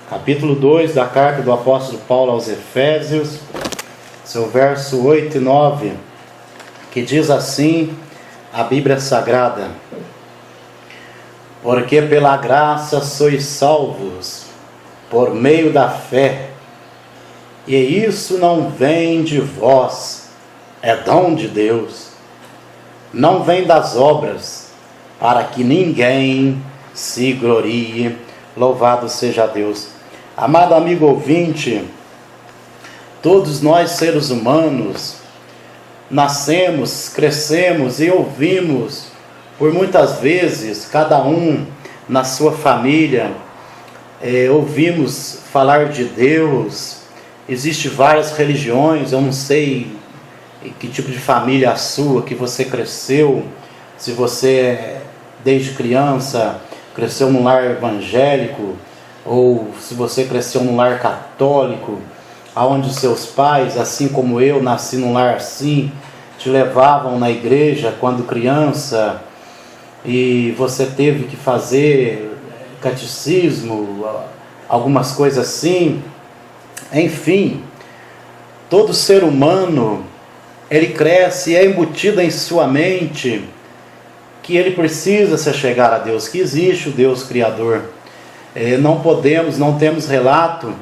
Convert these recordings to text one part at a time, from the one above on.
capítulo 2 da carta do apóstolo Paulo aos Efésios, seu verso 8 e 9, que diz assim a Bíblia Sagrada: porque pela graça sois salvos, por meio da fé, e isso não vem de vós, é dom de Deus, não vem das obras, para que ninguém se glorie. Louvado seja Deus. Amado amigo ouvinte, todos nós seres humanos nascemos, crescemos e ouvimos por muitas vezes, cada um na sua família, ouvimos falar de Deus. Existem várias religiões, eu não sei que tipo de família é a sua, que você cresceu, se você desde criança cresceu num lar evangélico, ou se você cresceu num lar católico, onde seus pais, assim como eu, nasci num lar assim, te levavam na igreja quando criança, e você teve que fazer catecismo, algumas coisas assim. Enfim, todo ser humano, ele cresce e é embutido em sua mente que ele precisa se chegar a Deus, que existe o Deus Criador. Não temos relato,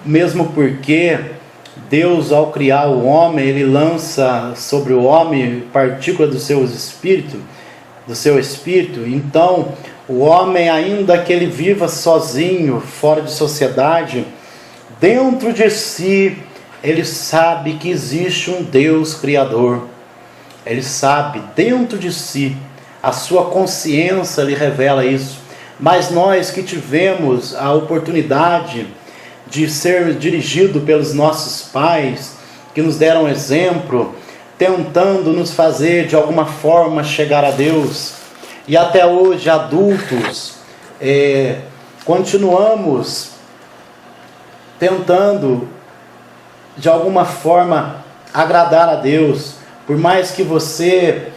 mesmo porque Deus, ao criar o homem, ele lança sobre o homem partícula do seu espírito, então o homem, ainda que ele viva sozinho, fora de sociedade, dentro de si, ele sabe que existe um Deus Criador. Ele sabe, dentro de si, a sua consciência lhe revela isso. Mas nós que tivemos a oportunidade de ser dirigido pelos nossos pais, que nos deram exemplo, tentando nos fazer de alguma forma chegar a Deus, e até hoje adultos, continuamos tentando de alguma forma agradar a Deus. Por mais que você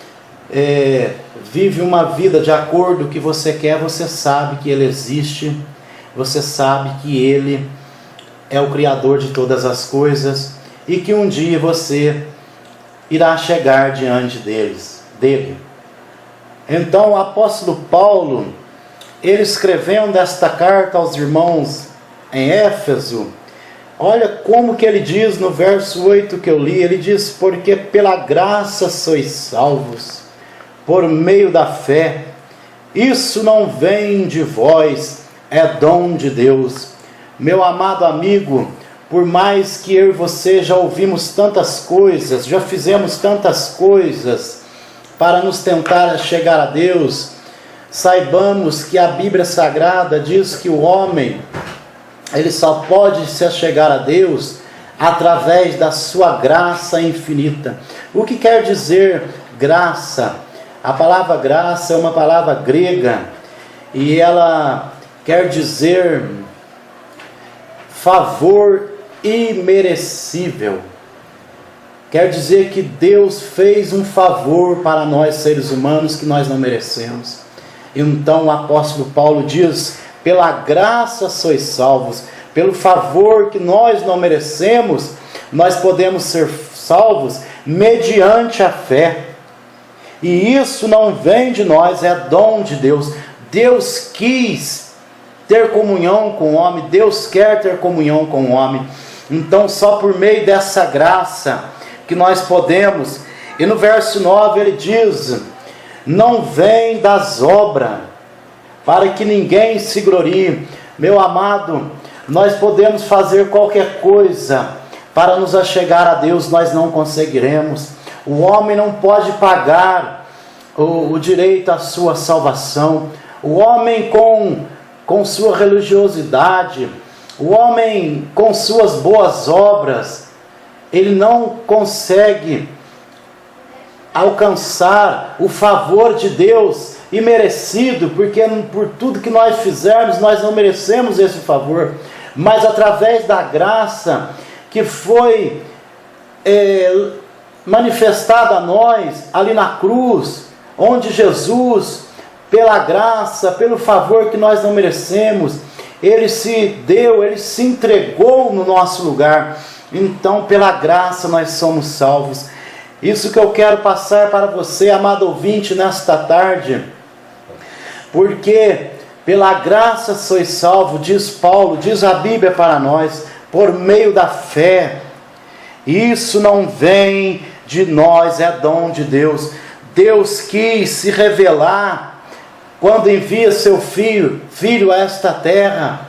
vive uma vida de acordo com o que você quer, você sabe que Ele existe, você sabe que Ele é o Criador de todas as coisas, e que um dia você irá chegar diante dele. Então o apóstolo Paulo, ele escrevendo esta carta aos irmãos em Éfeso, olha como que ele diz no verso 8 que eu li. Ele diz: porque pela graça sois salvos, por meio da fé, isso não vem de vós, é dom de Deus. Meu amado amigo, por mais que eu e você já ouvimos tantas coisas, já fizemos tantas coisas para nos tentar chegar a Deus, saibamos que a Bíblia Sagrada diz que o homem, ele só pode se chegar a Deus através da sua graça infinita. O que quer dizer graça? A palavra graça é uma palavra grega, e ela quer dizer favor imerecível. Quer dizer que Deus fez um favor para nós seres humanos que nós não merecemos. Então o apóstolo Paulo diz: pela graça sois salvos, pelo favor que nós não merecemos, nós podemos ser salvos mediante a fé. E isso não vem de nós, é dom de Deus. Deus quis ter comunhão com o homem, Deus quer ter comunhão com o homem. Então só por meio dessa graça que nós podemos. E no verso 9 ele diz: não vem das obras, para que ninguém se glorie. Meu amado, nós podemos fazer qualquer coisa para nos achegar a Deus, nós não conseguiremos. O homem não pode pagar o direito à sua salvação. O homem com sua religiosidade, o homem com suas boas obras, ele não consegue alcançar o favor de Deus imerecido, porque por tudo que nós fizermos, nós não merecemos esse favor. Mas através da graça que foi manifestada a nós ali na cruz, onde Jesus, pela graça, pelo favor que nós não merecemos, Ele se deu, Ele se entregou no nosso lugar. Então, pela graça nós somos salvos. Isso que eu quero passar para você, amado ouvinte, nesta tarde. Porque pela graça sois salvo, diz Paulo, diz a Bíblia para nós, por meio da fé. Isso não vem de nós, é dom de Deus. Deus quis se revelar quando envia seu filho a esta terra,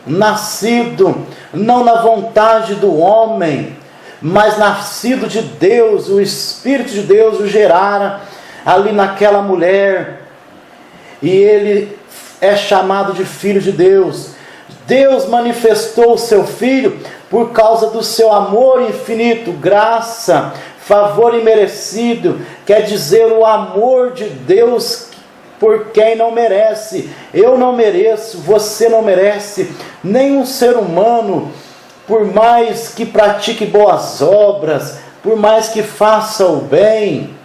nascido não na vontade do homem, mas nascido de Deus. O Espírito de Deus o gerara ali naquela mulher, e ele é chamado de Filho de Deus. Deus manifestou o seu Filho por causa do seu amor infinito, graça, favor imerecido, quer dizer, o amor de Deus por quem não merece. Eu não mereço, você não merece, nenhum ser humano, por mais que pratique boas obras, por mais que faça o bem,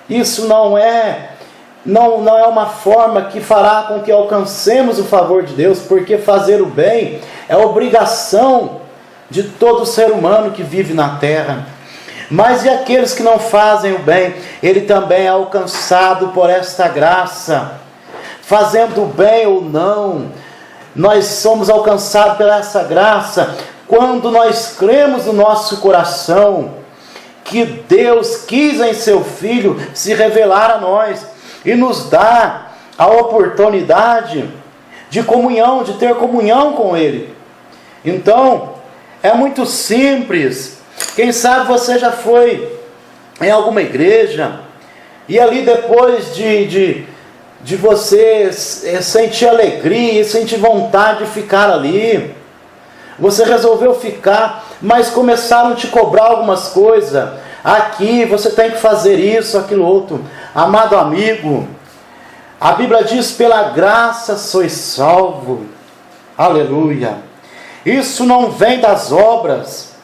isso não é uma forma que fará com que alcancemos o favor de Deus, porque fazer o bem é obrigação de todo ser humano que vive na terra. Mas e aqueles que não fazem o bem? Ele também é alcançado por esta graça. Fazendo o bem ou não, nós somos alcançados por essa graça quando nós cremos no nosso coração que Deus quis em seu Filho se revelar a nós e nos dar a oportunidade de comunhão, de ter comunhão com Ele. Então, é muito simples. Quem sabe você já foi em alguma igreja e ali depois de você sentir alegria, sentir vontade de ficar ali, você resolveu ficar, mas começaram a te cobrar algumas coisas. Aqui você tem que fazer isso, aquilo outro. Amado amigo, a Bíblia diz: pela graça sois salvo. Aleluia. Isso não vem das obras,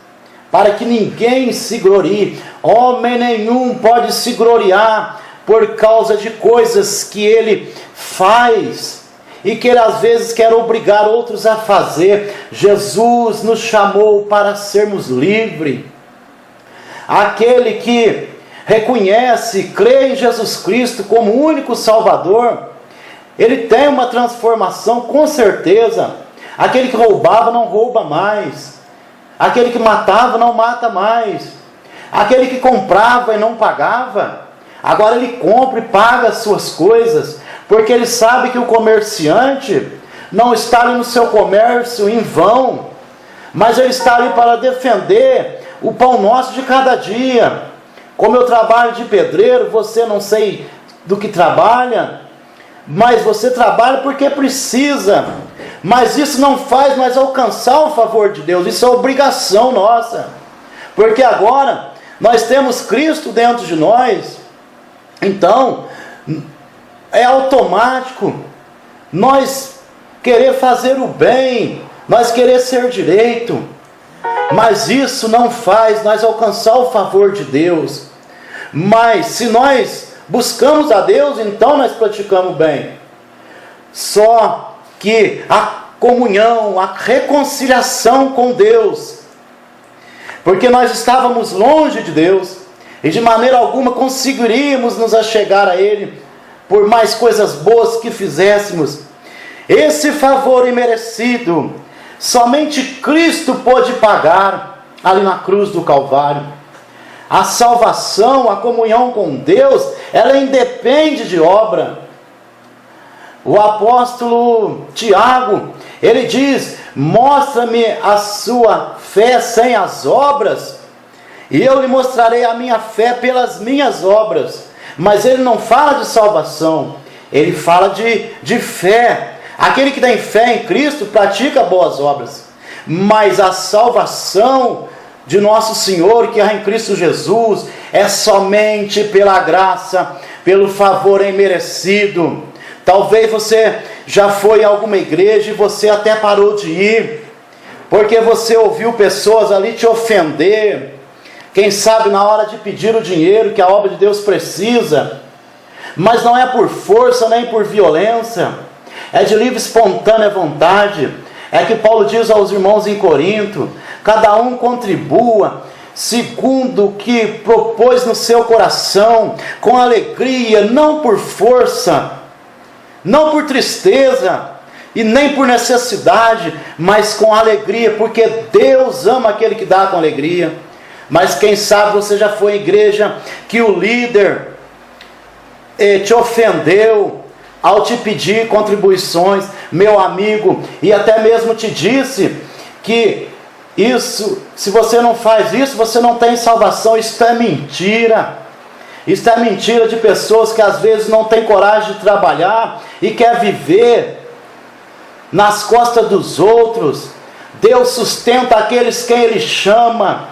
para que ninguém se glorie. Homem nenhum pode se gloriar por causa de coisas que ele faz e que ele às vezes quer obrigar outros a fazer. Jesus nos chamou para sermos livres. Aquele que reconhece, crê em Jesus Cristo como único Salvador, ele tem uma transformação com certeza. Aquele que roubava não rouba mais. Aquele que matava não mata mais. Aquele que comprava e não pagava, agora ele compra e paga as suas coisas, porque ele sabe que o comerciante não está ali no seu comércio em vão, mas ele está ali para defender o pão nosso de cada dia. Como eu trabalho de pedreiro, você não sei do que trabalha, mas você trabalha porque precisa. Mas isso não faz nós alcançar o favor de Deus, isso é obrigação nossa. Porque agora nós temos Cristo dentro de nós, então é automático nós querer fazer o bem, nós querer ser direito. Mas isso não faz nós alcançar o favor de Deus. Mas se nós buscamos a Deus, então nós praticamos o bem. Só que a comunhão, a reconciliação com Deus, porque nós estávamos longe de Deus, e de maneira alguma conseguiríamos nos achegar a Ele, por mais coisas boas que fizéssemos. Esse favor imerecido, somente Cristo pôde pagar, ali na cruz do Calvário. A salvação, a comunhão com Deus, ela independe de obra. O apóstolo Tiago, ele diz: mostra-me a sua fé sem as obras, e eu lhe mostrarei a minha fé pelas minhas obras. Mas ele não fala de salvação, ele fala de fé. Aquele que tem fé em Cristo pratica boas obras, mas a salvação de nosso Senhor, que é em Cristo Jesus, é somente pela graça, pelo favor imerecido. Talvez você já foi em alguma igreja e você até parou de ir, porque você ouviu pessoas ali te ofender, quem sabe na hora de pedir o dinheiro que a obra de Deus precisa, mas não é por força nem por violência, é de livre espontânea vontade. É que Paulo diz aos irmãos em Corinto: cada um contribua segundo o que propôs no seu coração, com alegria, não por força, não por tristeza e nem por necessidade, mas com alegria, porque Deus ama aquele que dá com alegria. Mas quem sabe você já foi em igreja que o líder te ofendeu ao te pedir contribuições, meu amigo, e até mesmo te disse que isso, se você não faz isso, você não tem salvação. Isso é mentira. Isso é mentira de pessoas que às vezes não têm coragem de trabalhar e quer viver nas costas dos outros. Deus sustenta aqueles quem Ele chama,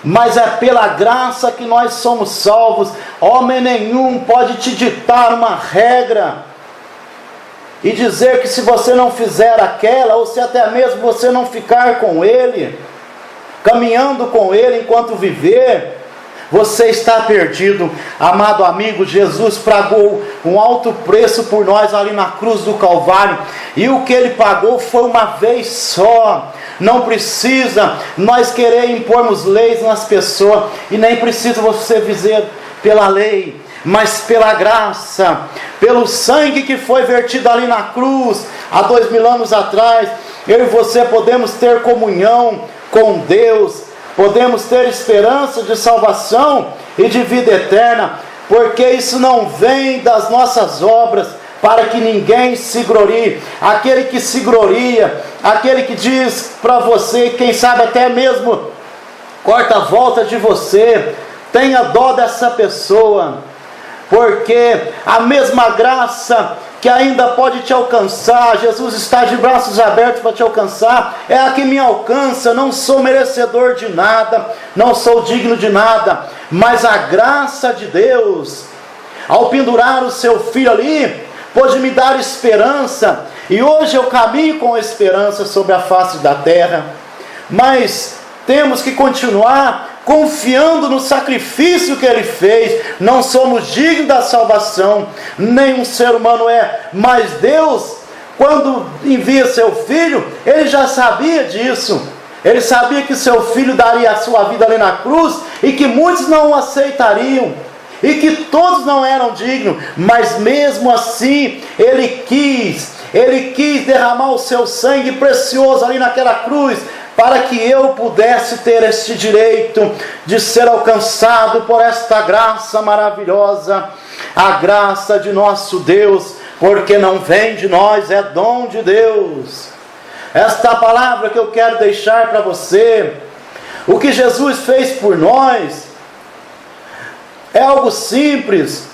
mas é pela graça que nós somos salvos. Homem nenhum pode te ditar uma regra e dizer que se você não fizer aquela, ou se até mesmo você não ficar com Ele, caminhando com Ele enquanto viver, você está perdido. Amado amigo, Jesus pagou um alto preço por nós ali na cruz do Calvário, e o que Ele pagou foi uma vez só. Não precisa nós querer impormos leis nas pessoas, e nem precisa você viver pela lei, mas pela graça, pelo sangue que foi vertido ali na cruz, há 2000 anos atrás. Eu e você podemos ter comunhão com Deus, podemos ter esperança de salvação e de vida eterna, porque isso não vem das nossas obras, para que ninguém se glorie. Aquele que se gloria, aquele que diz para você, quem sabe até mesmo corta a volta de você, tenha dó dessa pessoa, porque a mesma graça que ainda pode te alcançar, Jesus está de braços abertos para te alcançar, é a que me alcança. Não sou merecedor de nada, não sou digno de nada, mas a graça de Deus, ao pendurar o seu filho ali, pôde me dar esperança, e hoje eu caminho com esperança sobre a face da terra. Mas temos que continuar confiando no sacrifício que Ele fez. Não somos dignos da salvação, nenhum ser humano é, mas Deus, quando envia seu Filho, Ele já sabia disso. Ele sabia que seu Filho daria a sua vida ali na cruz, e que muitos não o aceitariam, e que todos não eram dignos, mas mesmo assim Ele quis derramar o seu sangue precioso ali naquela cruz, para que eu pudesse ter este direito de ser alcançado por esta graça maravilhosa, a graça de nosso Deus, porque não vem de nós, é dom de Deus. Esta palavra que eu quero deixar para você, o que Jesus fez por nós, é algo simples.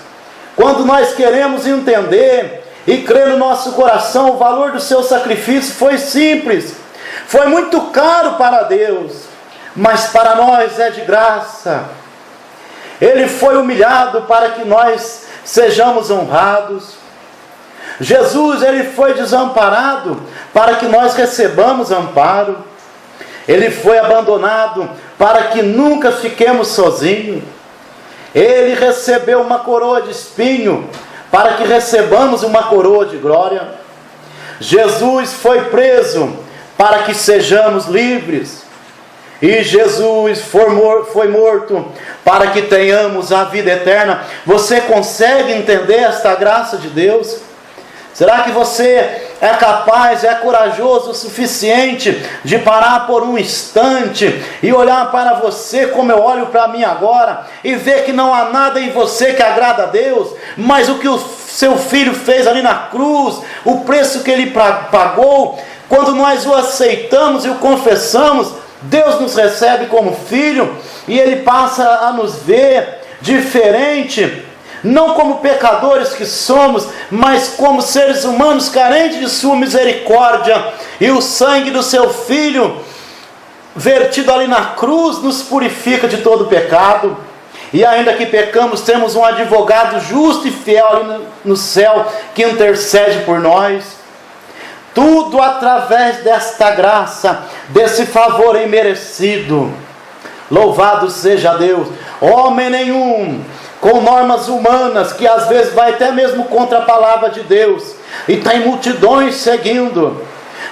Quando nós queremos entender e crer no nosso coração, o valor do seu sacrifício foi simples. Foi muito caro para Deus, mas para nós é de graça. Ele foi humilhado para que nós sejamos honrados. Jesus, Ele foi desamparado para que nós recebamos amparo. Ele foi abandonado para que nunca fiquemos sozinhos. Ele recebeu uma coroa de espinho para que recebamos uma coroa de glória. Jesus foi preso para que sejamos livres. E Jesus foi morto para que tenhamos a vida eterna. Você consegue entender esta graça de Deus? Será que você é capaz, é corajoso o suficiente de parar por um instante e olhar para você como eu olho para mim agora, e ver que não há nada em você que agrada a Deus, mas o que o seu Filho fez ali na cruz, o preço que Ele pagou? Quando nós o aceitamos e o confessamos, Deus nos recebe como filho, e Ele passa a nos ver diferente, não como pecadores que somos, mas como seres humanos carentes de sua misericórdia. E o sangue do seu Filho, vertido ali na cruz, nos purifica de todo pecado. E ainda que pecamos, temos um advogado justo e fiel ali no céu, que intercede por nós. Tudo através desta graça, desse favor imerecido. Louvado seja Deus. Homem nenhum, com normas humanas, que às vezes vai até mesmo contra a palavra de Deus, e tem multidões seguindo,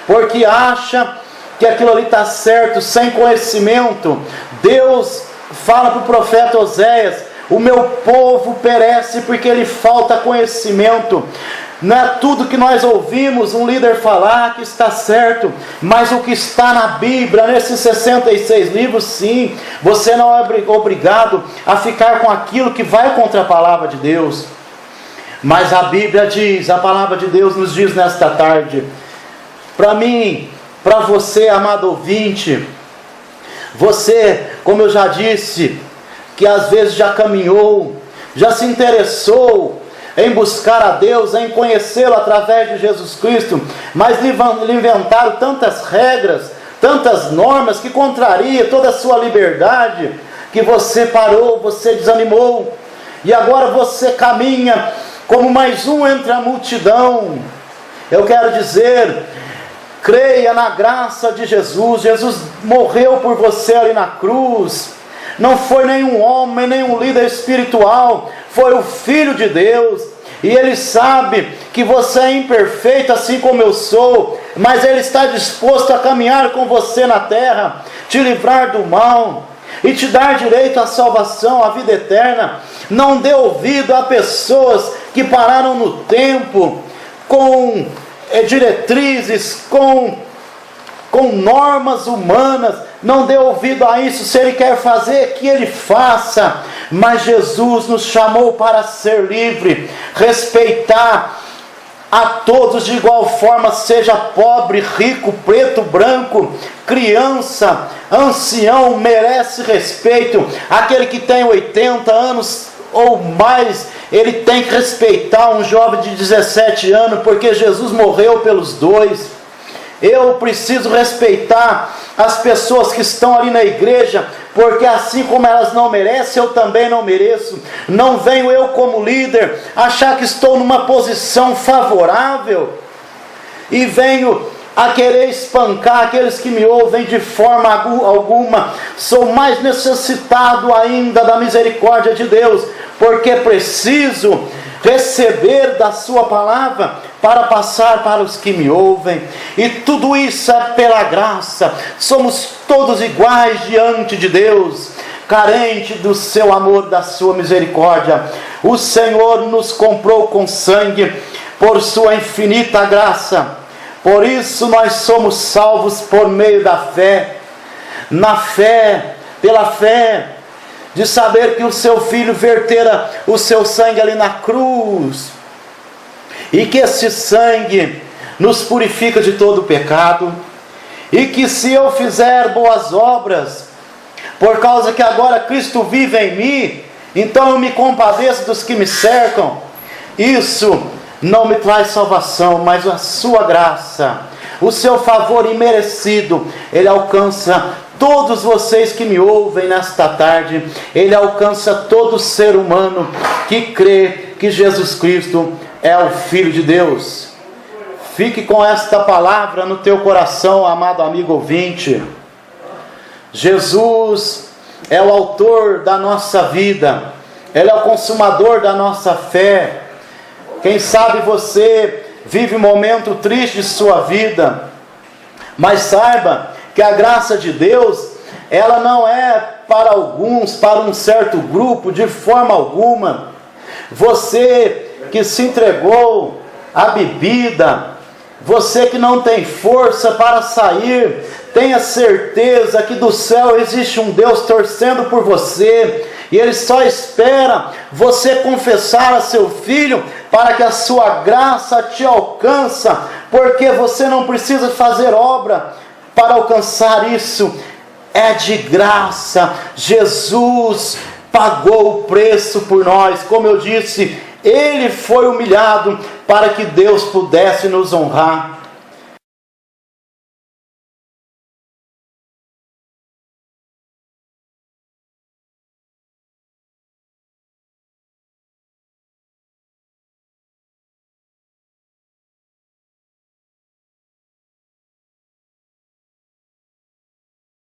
porque acha que aquilo ali está certo, sem conhecimento. Deus fala para o profeta Oséias: o meu povo perece porque lhe falta conhecimento. Não é tudo que nós ouvimos um líder falar que está certo, mas o que está na Bíblia, nesses 66 livros, sim. Você não é obrigado a ficar com aquilo que vai contra a palavra de Deus. Mas a Bíblia diz, a palavra de Deus nos diz nesta tarde, para mim, para você, amado ouvinte, você, como eu já disse, que às vezes já caminhou, já se interessou em buscar a Deus, em conhecê-lo através de Jesus Cristo, mas lhe inventaram tantas regras, tantas normas que contraria toda a sua liberdade, que você parou, você desanimou, e agora você caminha como mais um entre a multidão. Eu quero dizer, creia na graça de Jesus. Jesus morreu por você ali na cruz. Não foi nenhum homem, nenhum líder espiritual, foi o Filho de Deus. E Ele sabe que você é imperfeito, assim como eu sou, mas Ele está disposto a caminhar com você na terra, te livrar do mal e te dar direito à salvação, à vida eterna. Não dê ouvido a pessoas que pararam no tempo com diretrizes, com normas humanas. Não dê ouvido a isso. Se Ele quer fazer, que Ele faça. Mas Jesus nos chamou para ser livre, respeitar a todos de igual forma, seja pobre, rico, preto, branco, criança, ancião, merece respeito. Aquele que tem 80 anos ou mais, ele tem que respeitar um jovem de 17 anos, porque Jesus morreu pelos dois. Eu preciso respeitar as pessoas que estão ali na igreja, porque assim como elas não merecem, eu também não mereço. Não venho eu como líder achar que estou numa posição favorável e venho a querer espancar aqueles que me ouvem de forma alguma. Sou mais necessitado ainda da misericórdia de Deus, porque preciso receber da sua palavra para passar para os que me ouvem. E tudo isso é pela graça. Somos todos iguais diante de Deus, carente do seu amor, da sua misericórdia. O Senhor nos comprou com sangue por sua infinita graça. Por isso nós somos salvos por meio da fé. Na fé, pela fé, de saber que o seu Filho vertera o seu sangue ali na cruz, e que esse sangue nos purifica de todo pecado, e que se eu fizer boas obras, por causa que agora Cristo vive em mim, então eu me compadeço dos que me cercam. Isso não me traz salvação, mas a sua graça, o seu favor imerecido, Ele alcança todos vocês que me ouvem nesta tarde. Ele alcança todo ser humano que crê que Jesus Cristo é o Filho de Deus. Fique com esta palavra no teu coração, amado amigo ouvinte. Jesus é o autor da nossa vida, Ele é o consumador da nossa fé. Quem sabe você vive um momento triste de sua vida, mas saiba que a graça de Deus, ela não é para alguns, para um certo grupo, de forma alguma. Você que se entregou à bebida, você que não tem força para sair, tenha certeza que do céu existe um Deus torcendo por você, e Ele só espera você confessar a seu Filho, para que a sua graça te alcance, porque você não precisa fazer obra para alcançar isso, é de graça. Jesus pagou o preço por nós. Como eu disse, Ele foi humilhado para que Deus pudesse nos honrar.